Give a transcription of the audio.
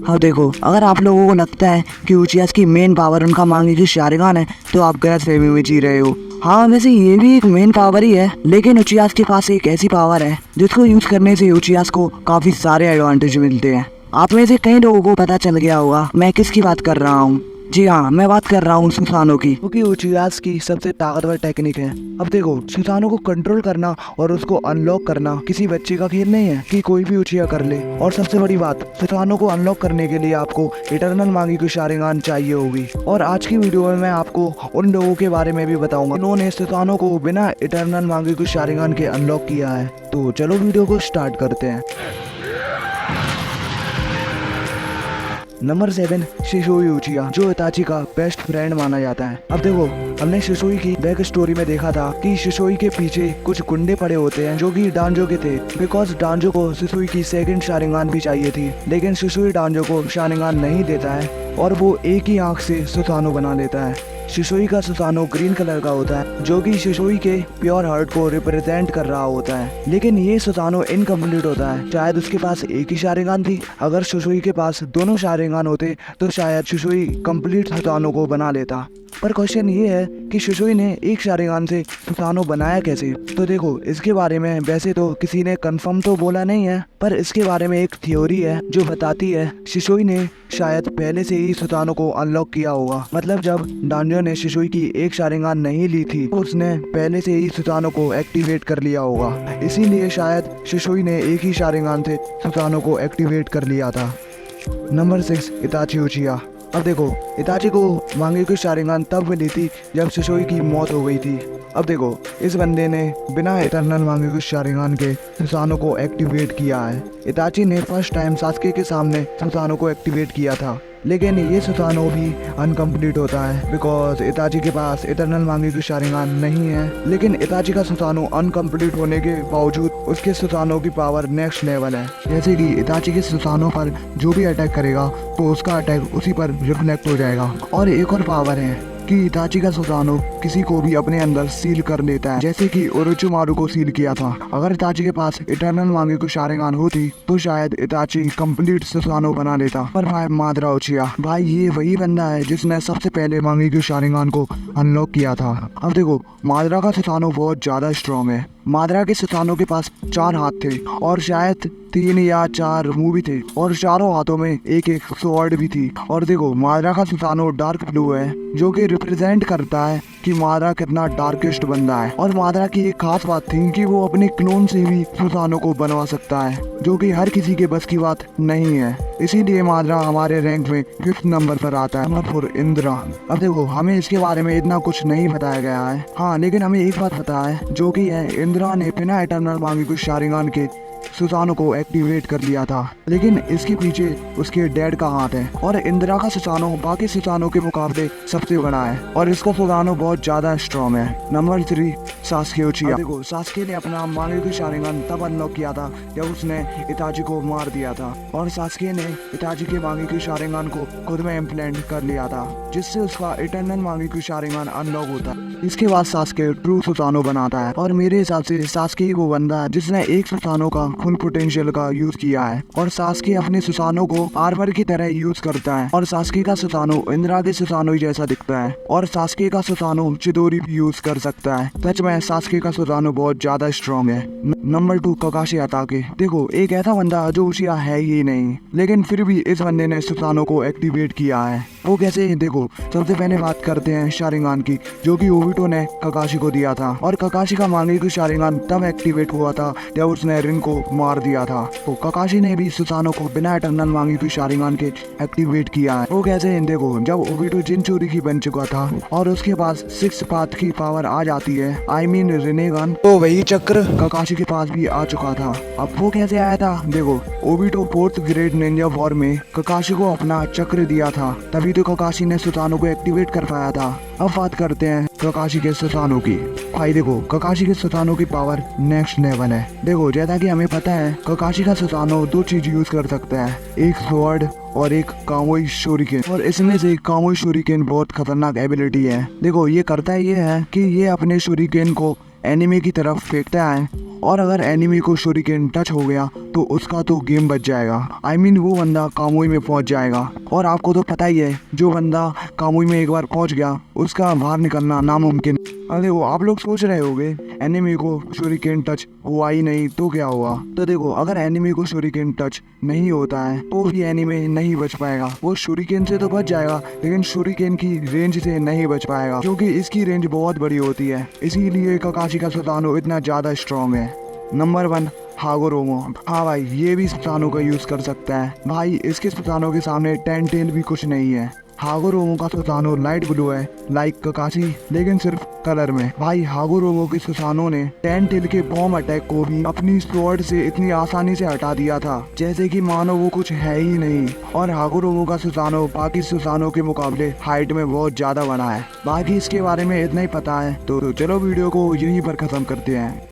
हाँ देखो, अगर आप लोगों को लगता है कि उचियास की मेन पावर उनका मांगी की शारिगान है तो आप गलतफहमी में जी रहे हो। हाँ वैसे ये भी एक मेन पावर ही है, लेकिन उचियास के पास एक ऐसी पावर है जिसको यूज करने से उचियास को काफी सारे एडवांटेज मिलते हैं। आप में से कई लोगों को पता चल गया होगा मैं किसकी बात कर रहा हूँ। जी हाँ, मैं बात कर रहा हूँ सुसानो की, क्योंकि उचियास की सबसे ताकतवर टेक्निक है। अब देखो, सुसानो को कंट्रोल करना और उसको अनलॉक करना किसी बच्चे का खेल नहीं है कि कोई भी उचिया कर ले। और सबसे बड़ी बात, सुसानो को अनलॉक करने के लिए आपको इटर्नल मांगी की शारिगान चाहिए होगी। और आज की वीडियो में मैं आपको उन लोगों के बारे में भी बताऊंगा जिन्होंने सुसानो को बिना इटर्नल मांगी की शारिगान के अनलॉक किया है। तो चलो वीडियो को स्टार्ट करते हैं। नंबर 7, शिसोई उचिया, जो इताची का बेस्ट फ्रेंड माना जाता है। अब देखो, हमने शिसोई की बैक स्टोरी में देखा था कि शिसोई के पीछे कुछ गुंडे पड़े होते हैं जो कि डांजो के थे, बिकॉज डांजो को शिसोई की सेकंड शारिगान भी चाहिए थी। लेकिन शिसोई डांजो को शारिगान नहीं देता है और वो एक ही आंख से सुसानो बना लेता है। शिसोई का सुसानो ग्रीन कलर का होता है जो कि शिसोई के प्योर हार्ट को रिप्रेजेंट कर रहा होता है। लेकिन ये सुसानो इनकम्प्लीट होता है। शायद उसके पास एक ही शारिगान थी। अगर शिसोई के पास दोनों शारिगान होते तो शायद शिसोई कंप्लीट सुसानो को बना लेता। पर क्वेश्चन ये है कि शिसोई ने एक शारिगान से सुसानो बनाया कैसे। तो देखो, इसके बारे में वैसे तो किसी ने कंफर्म तो बोला नहीं है, पर इसके बारे में एक थ्योरी है जो बताती है शिसोई ने शायद पहले से ही सुसानो को अनलॉक किया होगा। मतलब जब डांजो ने शिसोई की एक शारिगान नहीं ली थी तो उसने पहले से ही सुसानो को एक्टिवेट कर लिया होगा। इसीलिए शायद शिसोई ने एक ही शारिगान से सुसानो को एक्टिवेट कर लिया था। नंबर 6, इताची उचिया। अब देखो, इताची को मांगी की शारिगान तब मिली थी जब शिसोई की मौत हो गई थी। अब देखो, इस बंदे ने बिना इटर्नल मांगी की शारिगान के सुसानो को एक्टिवेट किया है। इताची ने फर्स्ट टाइम सास्के के सामने सुसानो को एक्टिवेट किया था, लेकिन ये सुसानो भी अनकम्प्लीट होता है बिकॉज इताची के पास इटर्नल मांगी की शारिगान नहीं है। लेकिन इताची का सुसानो अनकम्प्लीट होने के बावजूद उसके सुसानो की पावर नेक्स्ट लेवल है। जैसे कि इताची के सुसानो पर जो भी अटैक करेगा तो उसका अटैक उसी पर रिफ्लेक्ट हो जाएगा। और एक और पावर है कि इताची का सुसानो किसी को भी अपने अंदर सील कर लेता है, जैसे कि ओरोचिमारू को सील किया था। अगर इताची के पास इटर्नल मांगी की शारिगान होती तो शायद इताची कंप्लीट सुसानो बना लेता। पर भाई मादरा उचिया, भाई ये वही बंदा है जिसने सबसे पहले मांगी की शारिगान को अनलॉक किया था। अब देखो, मादरा का सुसानो बहुत ज्यादा स्ट्रॉन्ग है। मादरा के सुसानो के पास 4 हाथ थे और शायद 3 या 4 मुंह भी थे और चारों हाथों में एक एक स्वॉर्ड भी थी। और देखो, मादरा का सुसानो डार्क ब्लू है जो कि रिप्रेजेंट करता है कि मादरा कितना डार्केस्ट बंदा है। और मादरा की एक खास बात थी कि वो अपने क्लोन से भी सुसानो को बनवा सकता है, जो कि हर किसी के बस की बात नहीं है। इसीलिए मादरा हमारे रैंक में 5th नंबर पर आता है। नंबर 4, इंद्रा। अब देखो, हमें इसके बारे में इतना कुछ नहीं बताया गया है, हाँ, लेकिन हमें एक बात पता है जो कि है इंद्रा ने बिना इटर्नल मांगी की शारिगान के सुसानो को एक्टिवेट कर लिया था। लेकिन इसके पीछे उसके डैड का हाथ है। और इंदिरा का सुसानो बाकी सुसानो के मुकाबले सबसे बड़ा है और इसका सुसानो बहुत ज्यादा स्ट्रॉन्ग है। Number 3, Sasuke उचिया। देखो, सास्के ने अपना मांगी की शारिगान तब अनलॉक किया था जब उसने इताची को मार दिया था। और सास्के ने इताची के मांगी की शारिगान को खुद में इम्प्लेंट कर लिया था, जिससे उसका इटर्नल मांगी की शारिगान अनलॉक होता है। इसके बाद सास्के ट्रू सुसानो बनाता है। और मेरे हिसाब से सास्के वो बंदा है जिसने एक सुसानो का फुल पोटेंशियल का यूज किया है। और सास्के अपने सुसानो को आर्मर की तरह यूज करता है। और सास्के का सुसानो इंदिरा के सुसानो जैसा दिखता है। और सास्के का सुसानो चिदोरी भी यूज कर सकता है। सच में सास्के का सुसानो बहुत ज्यादा स्ट्रॉन्ग है। नंबर 2, ककाशी अताके। देखो, एक ऐसा बंदा जो उचिया है ही नहीं, लेकिन फिर भी इस बंदे ने सुसानो को एक्टिवेट किया है। वो कैसे? देखो, सबसे पहले बात करते हैं शारिगान की, जो कि ओबिटो ने ककाशी को दिया था। और ककाशी का मांगी की शारिगान तब एक्टिवेट हुआ था जब उसने रिन को मार दिया था। तो ककाशी ने भी सुसानो को बिना इटर्नल मांगी की शारिगान के एक्टिवेट किया है। वो कैसे? देखो, जब ओबिटो जिनचूरी की बन चुका था और उसके पास 6 पाथ की पावर आ जाती है, आई मीन रिनेगन, तो वही चक्र ककाशी के पास भी आ चुका था। अब वो कैसे आया था? देखो, Obito 4th grade Ninja war में ककाशी को अपना चक्र दिया था, तभी तो ककाशी ने सुसानो को एक्टिवेट कर पाया था। अब बात करते हैं ककाशी के सुसानो की। भाई देखो, ककाशी के सुसानो की पावर नेक्स्ट लेवल है। देखो, जैसा कि हमें पता है ककाशी का सुसानो 2 चीज यूज कर सकता है, एक स्वॉर्ड और एक कामोई शूरिकेन। और इसमें से कामोई शूरिकेन बहुत खतरनाक एबिलिटी है। देखो, ये करता ये है कि ये अपने शूरिकेन को एनिमी की तरफ फेंकता है और अगर एनिमी को शूरिकेन टच हो गया तो उसका तो गेम बच जाएगा। I mean वो बंदा कामुई में पहुंच जाएगा। और आपको तो पता ही है, जो बंदा कामुई में एक बार पहुंच गया उसका बाहर निकलना नामुमकिन। अरे वो आप लोग सोच रहे होगे एनिमी को शूरिकेन टच हुआ ही नहीं तो क्या हुआ। तो देखो, अगर एनिमी को शूरिकेन टच नहीं होता है तो भी एनिमी नहीं बच पाएगा। वो शूरिकेन से तो बच जाएगा लेकिन शूरिकेन की रेंज से नहीं बच पाएगा, क्योंकि इसकी रेंज बहुत बड़ी होती है। इसीलिए काकाशी का सुसानो इतना ज्यादा स्ट्रॉन्ग है। नंबर 1 हागोरोमो। हाँ भाई, ये भी सुसानो का यूज कर सकता है। भाई इसके सुसानो के सामने टेंटेल भी कुछ नहीं है। हागोरोमो का सुसानो लाइट ब्लू है लाइक काकाशी, लेकिन सिर्फ कलर में। भाई हागोरोमो के सुसानो ने टेंटेल के बॉम्ब अटैक को भी अपनी स्वॉर्ड से इतनी आसानी से हटा दिया था जैसे कि मानो वो कुछ है ही नहीं। और हागोरोमो का सुसानो बाकी सुसानो के मुकाबले हाइट में बहुत ज्यादा बड़ा है। बाकी इसके बारे में इतना ही पता है, तो चलो वीडियो को यहीं पर खत्म करते हैं।